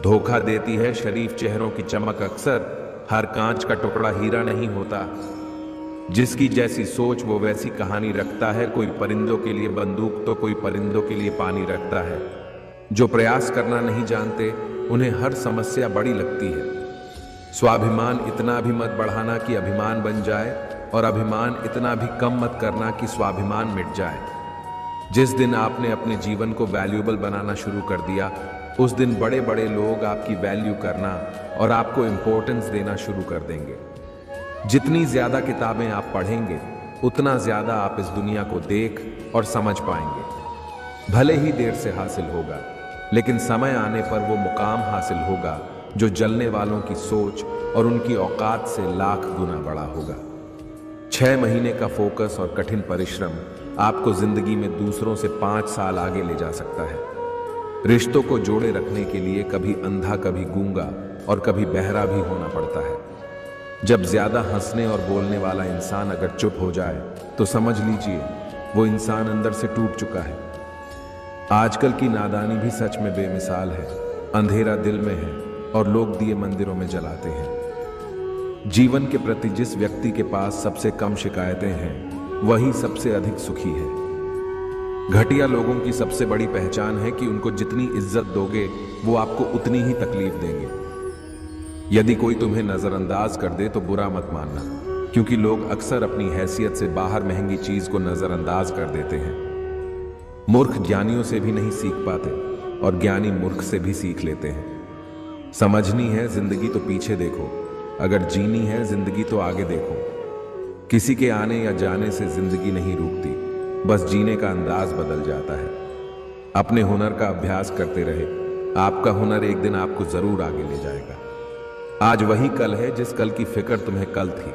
धोखा देती है शरीफ चेहरों की चमक अक्सर, हर कांच का टुकड़ा हीरा नहीं होता। जिसकी जैसी सोच वो वैसी कहानी रखता है, कोई परिंदों के लिए बंदूक तो कोई परिंदों के लिए पानी रखता है। जो प्रयास करना नहीं जानते उन्हें हर समस्या बड़ी लगती है। स्वाभिमान इतना भी मत बढ़ाना कि अभिमान बन जाए, और अभिमान इतना भी कम मत करना कि स्वाभिमान मिट जाए। जिस दिन आपने अपने जीवन को वैल्यूएबल बनाना शुरू कर दिया, उस दिन बड़े बड़े लोग आपकी वैल्यू करना और आपको इंपॉर्टेंस देना शुरू कर देंगे। जितनी ज्यादा किताबें आप पढ़ेंगे, उतना ज्यादा आप इस दुनिया को देख और समझ पाएंगे। भले ही देर से हासिल होगा, लेकिन समय आने पर वो मुकाम हासिल होगा जो जलने वालों की सोच और उनकी औकात से लाख गुना बड़ा होगा। 6 महीने का फोकस और कठिन परिश्रम आपको जिंदगी में दूसरों से 5 साल आगे ले जा सकता है। रिश्तों को जोड़े रखने के लिए कभी अंधा, कभी गूंगा और कभी बहरा भी होना पड़ता है। जब ज्यादा हंसने और बोलने वाला इंसान अगर चुप हो जाए तो समझ लीजिए वो इंसान अंदर से टूट चुका है। आजकल की नादानी भी सच में बेमिसाल है। अंधेरा दिल में है और लोग दिए मंदिरों में जलाते हैं। जीवन के प्रति जिस व्यक्ति के पास सबसे कम शिकायतें हैं, वही सबसे अधिक सुखी है। घटिया लोगों की सबसे बड़ी पहचान है कि उनको जितनी इज्जत दोगे वो आपको उतनी ही तकलीफ देंगे। यदि कोई तुम्हें नजरअंदाज कर दे तो बुरा मत मानना, क्योंकि लोग अक्सर अपनी हैसियत से बाहर महंगी चीज को नजरअंदाज कर देते हैं। मूर्ख ज्ञानियों से भी नहीं सीख पाते और ज्ञानी मूर्ख से भी सीख लेते हैं। समझनी है जिंदगी तो पीछे देखो, अगर जीनी है जिंदगी तो आगे देखो। किसी के आने या जाने से जिंदगी नहीं रुकती, बस जीने का अंदाज बदल जाता है। अपने हुनर का अभ्यास करते रहे, आपका हुनर एक दिन आपको जरूर आगे ले जाएगा। आज वही कल है जिस कल की फिक्र तुम्हें कल थी।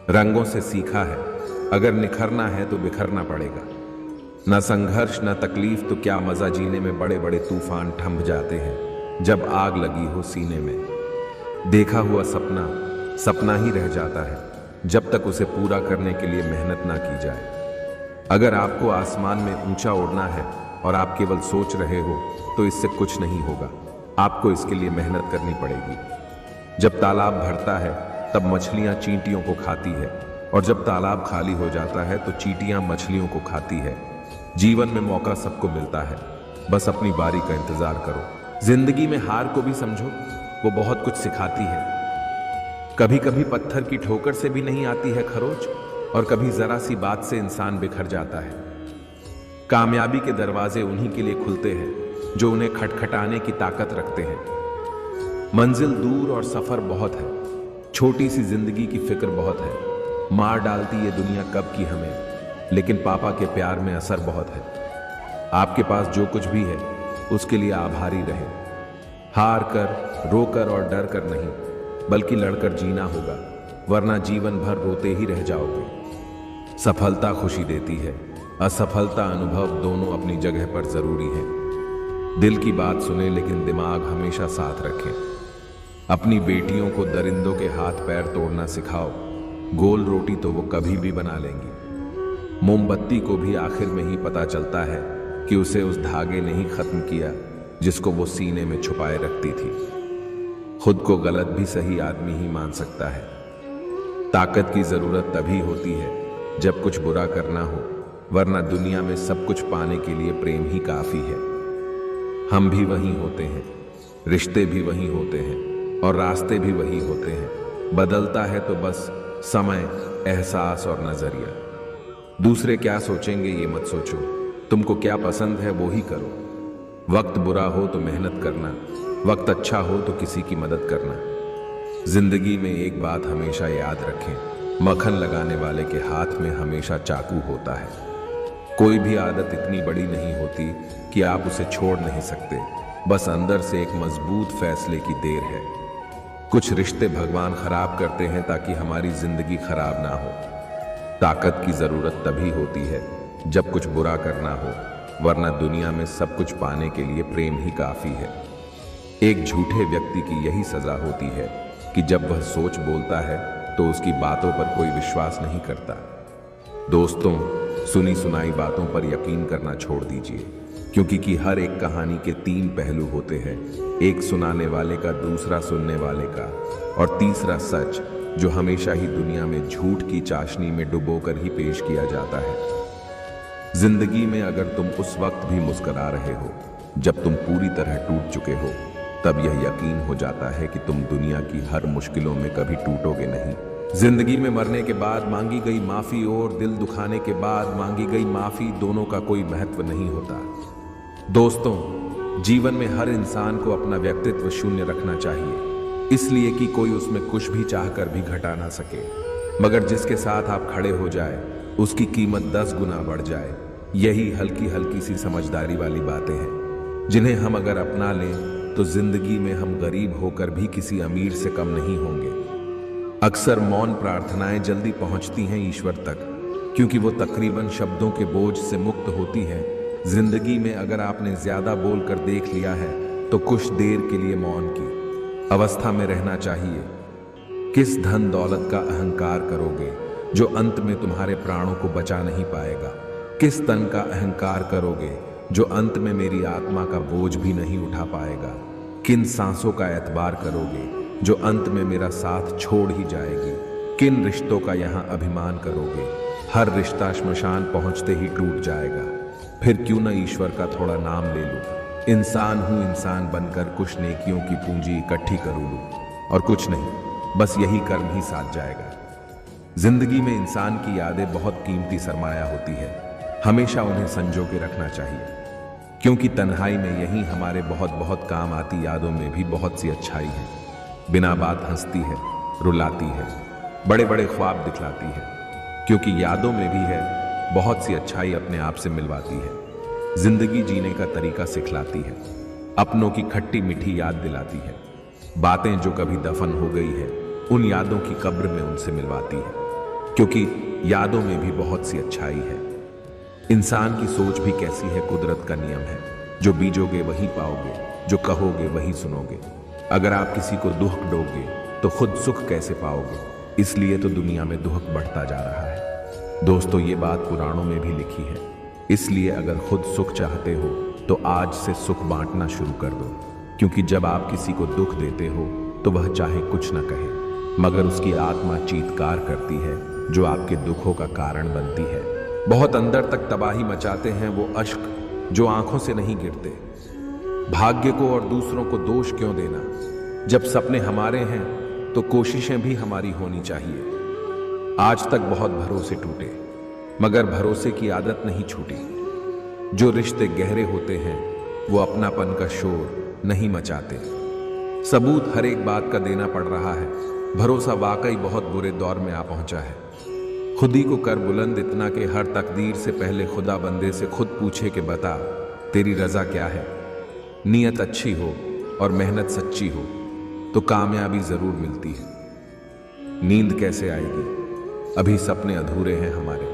रंगों से सीखा है, अगर निखरना है तो बिखरना पड़ेगा। न संघर्ष न तकलीफ तो क्या मजा, जीने में बड़े बड़े तूफान थंभ जाते हैं जब आग लगी हो सीने में। देखा हुआ सपना सपना ही रह जाता है जब तक उसे पूरा करने के लिए मेहनत ना की जाए। अगर आपको आसमान में ऊंचा उड़ना है और आप केवल सोच रहे हो तो इससे कुछ नहीं होगा, आपको इसके लिए मेहनत करनी पड़ेगी। जब तालाब भरता है तब मछलियां चींटियों को खाती है, और जब तालाब खाली हो जाता है तो चींटियां मछलियों को खाती है। जीवन में मौका सबको मिलता है, बस अपनी बारी का इंतजार करो। जिंदगी में हार को भी समझो, वो बहुत कुछ सिखाती है। कभी कभी पत्थर की ठोकर से भी नहीं आती है खरोच, और कभी जरा सी बात से इंसान बिखर जाता है। कामयाबी के दरवाजे उन्हीं के लिए खुलते हैं जो उन्हें खटखटाने की ताकत रखते हैं। मंजिल दूर और सफर बहुत है, छोटी सी जिंदगी की फिक्र बहुत है। मार डालती ये दुनिया कब की हमें, लेकिन पापा के प्यार में असर बहुत है। आपके पास जो कुछ भी है उसके लिए आभारी रहे। हार कर, रोकर और डर कर नहीं, बल्कि लड़कर जीना होगा, वरना जीवन भर रोते ही रह जाओगे। सफलता खुशी देती है, असफलता अनुभव दोनों अपनी जगह पर जरूरी है। दिल की बात सुने लेकिन दिमाग हमेशा साथ रखें। अपनी बेटियों को दरिंदों के हाथ पैर तोड़ना सिखाओ, गोल रोटी तो वो कभी भी बना लेंगी। मोमबत्ती को भी आखिर में ही पता चलता है कि उसे उस धागे ने ही खत्म किया जिसको वो सीने में छुपाए रखती थी। खुद को गलत भी सही आदमी ही मान सकता है। ताकत की जरूरत तभी होती है जब कुछ बुरा करना हो, वरना दुनिया में सब कुछ पाने के लिए प्रेम ही काफी है। हम भी वही होते हैं, रिश्ते भी वही होते हैं और रास्ते भी वही होते हैं। बदलता है तो बस समय, एहसास और नजरिया। दूसरे क्या सोचेंगे ये मत सोचो, तुमको क्या पसंद है वो ही करो। वक्त बुरा हो तो मेहनत करना, वक्त अच्छा हो तो किसी की मदद करना। जिंदगी में एक बात हमेशा याद रखें, मक्खन लगाने वाले के हाथ में हमेशा चाकू होता है। कोई भी आदत इतनी बड़ी नहीं होती कि आप उसे छोड़ नहीं सकते, बस अंदर से एक मजबूत फैसले की देर है। कुछ रिश्ते भगवान खराब करते हैं ताकि हमारी जिंदगी खराब ना हो। ताकत की जरूरत तभी होती है जब कुछ बुरा करना हो, वरना दुनिया में सब कुछ पाने के लिए प्रेम ही काफी है। एक झूठे व्यक्ति की यही सजा होती है कि जब वह सोच बोलता है तो उसकी बातों पर कोई विश्वास नहीं करता। दोस्तों, सुनी सुनाई बातों पर यकीन करना छोड़ दीजिए, क्योंकि हर एक कहानी के 3 पहलू होते हैं, एक सुनाने वाले का, दूसरा सुनने वाले का, और तीसरा सच, जो हमेशा ही दुनिया में झूठ की चाशनी में डुबोकर ही पेश किया जाता है। जिंदगी में अगर तुम उस वक्त भी मुस्कुरा रहे हो जब तुम पूरी तरह टूट चुके हो, तब यह यकीन हो जाता है कि तुम दुनिया की हर मुश्किलों में कभी टूटोगे नहीं। जिंदगी में मरने के बाद मांगी गई माफी और दिल दुखाने के बाद मांगी गई माफी, दोनों का कोई महत्व नहीं होता। दोस्तों, जीवन में हर इंसान को अपना व्यक्तित्व शून्य रखना चाहिए, इसलिए कि कोई उसमें कुछ भी चाहकर भी घटा ना सके, मगर जिसके साथ आप खड़े हो जाए उसकी कीमत 10 गुना बढ़ जाए। यही हल्की हल्की सी समझदारी वाली बातें हैं, जिन्हें हम अगर अपना लें तो जिंदगी में हम गरीब होकर भी किसी अमीर से कम नहीं होंगे। अक्सर मौन प्रार्थनाएं जल्दी पहुंचती हैं ईश्वर तक, क्योंकि वो तकरीबन शब्दों के बोझ से मुक्त होती हैं। जिंदगी में अगर आपने ज्यादा बोलकर देख लिया है तो कुछ देर के लिए मौन की अवस्था में रहना चाहिए। किस धन दौलत का अहंकार करोगे जो अंत में तुम्हारे प्राणों को बचा नहीं पाएगा? किस तन का अहंकार करोगे जो अंत में मेरी आत्मा का बोझ भी नहीं उठा पाएगा? किन सांसों का एतबार करोगे जो अंत में मेरा साथ छोड़ ही जाएगी? किन रिश्तों का यहाँ अभिमान करोगे? हर रिश्ता श्मशान पहुंचते ही टूट जाएगा। फिर क्यों न ईश्वर का थोड़ा नाम ले लूं। इंसान हूं, इंसान बनकर कुछ नेकियों की पूंजी इकट्ठी कर लूं, और कुछ नहीं, बस यही कर्म ही साथ जाएगा। जिंदगी में इंसान की यादें बहुत कीमती सरमाया होती है, हमेशा उन्हें संजो के रखना चाहिए, क्योंकि तन्हाई में यही हमारे बहुत बहुत काम आती यादों में भी बहुत सी अच्छाई है। बिना बात हंसती है, रुलाती है, बड़े बड़े ख्वाब दिखलाती है, क्योंकि यादों में भी है बहुत सी अच्छाई अपने आप से मिलवाती है। जिंदगी जीने का तरीका सिखलाती है, अपनों की खट्टी मीठी याद दिलाती है, बातें जो कभी दफन हो गई है उन यादों की कब्र में उनसे मिलवाती है, क्योंकि यादों में भी बहुत सी अच्छाई है। इंसान की सोच भी कैसी है, कुदरत का नियम है, जो बीजोगे वही पाओगे, जो कहोगे वही सुनोगे। अगर आप किसी को दुख दोगे तो खुद सुख कैसे पाओगे? इसलिए तो दुनिया में दुख बढ़ता जा रहा है। दोस्तों, ये बात पुराणों में भी लिखी है, इसलिए अगर खुद सुख चाहते हो तो आज से सुख बांटना शुरू कर दो, क्योंकि जब आप किसी को दुख देते हो तो वह चाहे कुछ न कहे, मगर उसकी आत्मा चीत्कार करती है, जो आपके दुखों का कारण बनती है। बहुत अंदर तक तबाही मचाते हैं वो अश्क जो आंखों से नहीं गिरते। भाग्य को और दूसरों को दोष क्यों देना? जब सपने हमारे हैं तो कोशिशें भी हमारी होनी चाहिए। आज तक बहुत भरोसे टूटे, मगर भरोसे की आदत नहीं छूटी। जो रिश्ते गहरे होते हैं वो अपनापन का शोर नहीं मचाते। सबूत हर एक बात का देना पड़ रहा है। भरोसा वाकई बहुत बुरे दौर में आ पहुंचा है। खुद ही को कर बुलंद इतना कि हर तकदीर से पहले खुदा बंदे से खुद पूछे कि बता तेरी रजा क्या है। नीयत अच्छी हो और मेहनत सच्ची हो तो कामयाबी जरूर मिलती है। नींद कैसे आएगी? अभी सपने अधूरे हैं हमारे।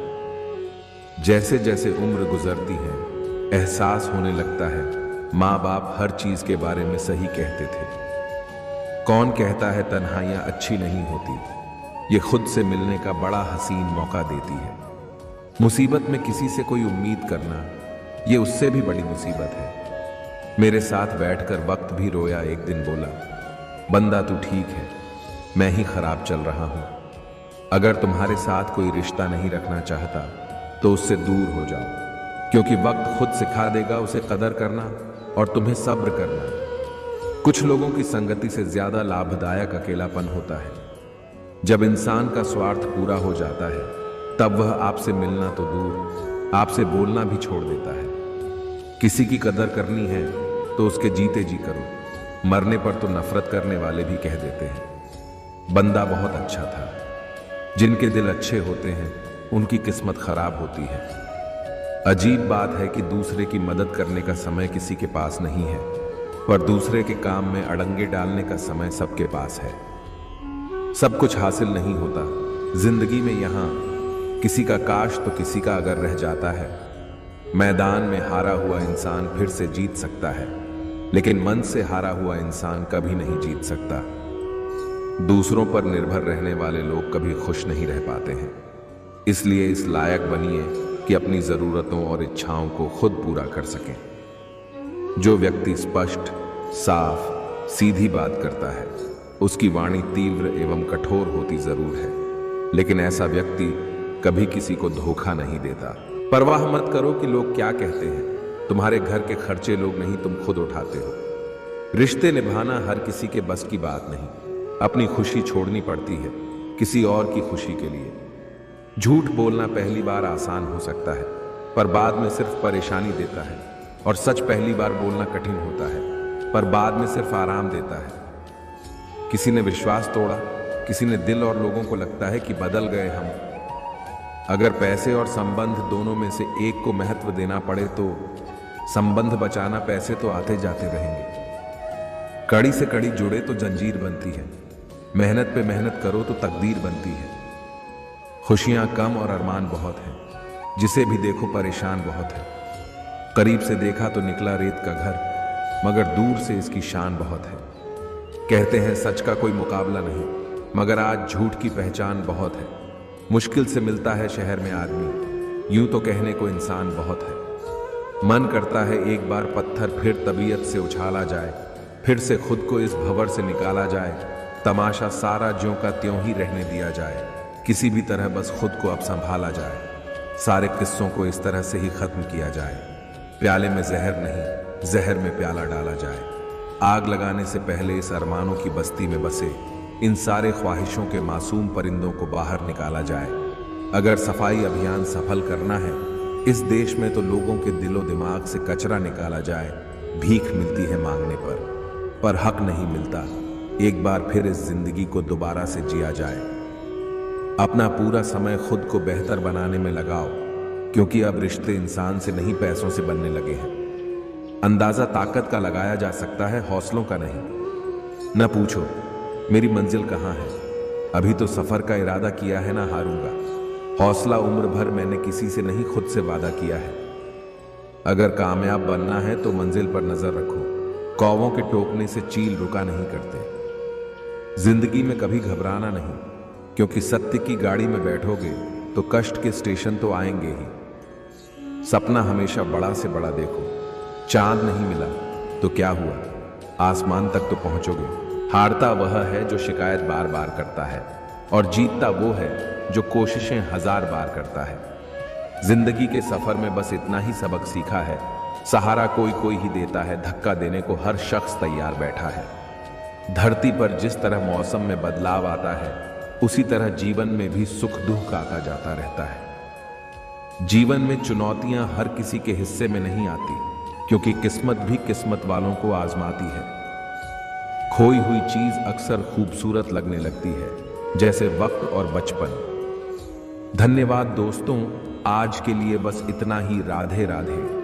जैसे जैसे उम्र गुजरती है एहसास होने लगता है माँ बाप हर चीज के बारे में सही कहते थे। कौन कहता है तन्हाइयां अच्छी नहीं होती? ये खुद से मिलने का बड़ा हसीन मौका देती है। मुसीबत में किसी से कोई उम्मीद करना ये उससे भी बड़ी मुसीबत है। मेरे साथ बैठकर वक्त भी रोया, एक दिन बोला, बंदा तू ठीक है, मैं ही खराब चल रहा हूं। अगर तुम्हारे साथ कोई रिश्ता नहीं रखना चाहता तो उससे दूर हो जाओ, क्योंकि वक्त खुद सिखा देगा उसे कदर करना और तुम्हें सब्र करना। कुछ लोगों की संगति से ज्यादा लाभदायक अकेलापन होता है। जब इंसान का स्वार्थ पूरा हो जाता है तब वह आपसे मिलना तो दूर, आपसे बोलना भी छोड़ देता है। किसी की कदर करनी है तो उसके जीते जी करो, मरने पर तो नफरत करने वाले भी कह देते हैं। बंदा बहुत अच्छा था। जिनके दिल अच्छे होते हैं उनकी किस्मत खराब होती है। अजीब बात है कि दूसरे की मदद करने का समय किसी के पास नहीं है, पर दूसरे के काम में अड़ंगे डालने का समय सबके पास है। सब कुछ हासिल नहीं होता जिंदगी में। यहाँ किसी का काश तो किसी का अगर रह जाता है। मैदान में हारा हुआ इंसान फिर से जीत सकता है, लेकिन मन से हारा हुआ इंसान कभी नहीं जीत सकता। दूसरों पर निर्भर रहने वाले लोग कभी खुश नहीं रह पाते हैं। इसलिए इस लायक बनिए कि अपनी जरूरतों और इच्छाओं को खुद पूरा कर सकें। जो व्यक्ति स्पष्ट, साफ, सीधी बात करता है, उसकी वाणी तीव्र एवं कठोर होती जरूर है, लेकिन ऐसा व्यक्ति कभी किसी को धोखा नहीं देता। परवाह मत करो कि लोग क्या कहते हैं। तुम्हारे घर के खर्चे लोग नहीं, तुम खुद उठाते हो। रिश्ते निभाना हर किसी के बस की बात नहीं। अपनी खुशी छोड़नी पड़ती है किसी और की खुशी के लिए। झूठ बोलना पहली बार आसान हो सकता है, पर बाद में सिर्फ परेशानी देता है। और सच पहली बार बोलना कठिन होता है, पर बाद में सिर्फ आराम देता है। किसी ने विश्वास तोड़ा, किसी ने दिल, और लोगों को लगता है कि बदल गए हम। अगर पैसे और संबंध दोनों में से एक को महत्व देना पड़े तो संबंध बचाना, पैसे तो आते जाते रहेंगे। कड़ी से कड़ी जुड़े तो जंजीर बनती है। मेहनत पे मेहनत करो तो तकदीर बनती है। खुशियां कम और अरमान बहुत हैं, जिसे भी देखो परेशान बहुत है। करीब से देखा तो निकला रेत का घर, मगर दूर से इसकी शान बहुत है। कहते हैं सच का कोई मुकाबला नहीं, मगर आज झूठ की पहचान बहुत है। मुश्किल से मिलता है शहर में आदमी, यूं तो कहने को इंसान बहुत है। मन करता है एक बार पत्थर फिर तबीयत से उछाला जाए, फिर से खुद को इस भंवर से निकाला जाए। तमाशा सारा ज्यों का त्यों ही रहने दिया जाए, किसी भी तरह बस खुद को अब संभाला जाए। सारे किस्सों को इस तरह से ही खत्म किया जाए। प्याले में जहर नहीं, जहर में प्याला डाला जाए। आग लगाने से पहले इस अरमानों की बस्ती में बसे इन सारे ख्वाहिशों के मासूम परिंदों को बाहर निकाला जाए। अगर सफाई अभियान सफल करना है इस देश में, तो लोगों के दिलो दिमाग से कचरा निकाला जाए। भीख मिलती है मांगने पर हक नहीं मिलता। एक बार फिर इस जिंदगी को दोबारा से जिया जाए। अपना पूरा समय खुद को बेहतर बनाने में लगाओ, क्योंकि अब रिश्ते इंसान से नहीं, पैसों से बनने लगे हैं। अंदाजा ताकत का लगाया जा सकता है, हौसलों का नहीं। न पूछो मेरी मंजिल कहाँ है, अभी तो सफर का इरादा किया है, ना हारूंगा। हौसला उम्र भर मैंने किसी से नहीं, खुद से वादा किया है। अगर कामयाब बनना है तो मंजिल पर नजर रखो। कौवों के टोकने से चील रुका नहीं करते। जिंदगी में कभी घबराना नहीं, क्योंकि सत्य की गाड़ी में बैठोगे तो कष्ट के स्टेशन तो आएंगे ही। सपना हमेशा बड़ा से बड़ा देखो। चांद नहीं मिला तो क्या हुआ, आसमान तक तो पहुंचोगे। हारता वह है जो शिकायत बार बार करता है, और जीतता वो है जो कोशिशें 1000 बार करता है। जिंदगी के सफर में बस इतना ही सबक सीखा है, सहारा कोई कोई ही देता है, धक्का देने को हर शख्स तैयार बैठा है। धरती पर जिस तरह मौसम में बदलाव आता है, उसी तरह जीवन में भी सुख दुख आता जाता रहता है। जीवन में चुनौतियां हर किसी के हिस्से में नहीं आती, क्योंकि किस्मत भी किस्मत वालों को आजमाती है। खोई हुई चीज अक्सर खूबसूरत लगने लगती है, जैसे वक्त और बचपन। धन्यवाद दोस्तों, आज के लिए बस इतना ही। राधे राधे।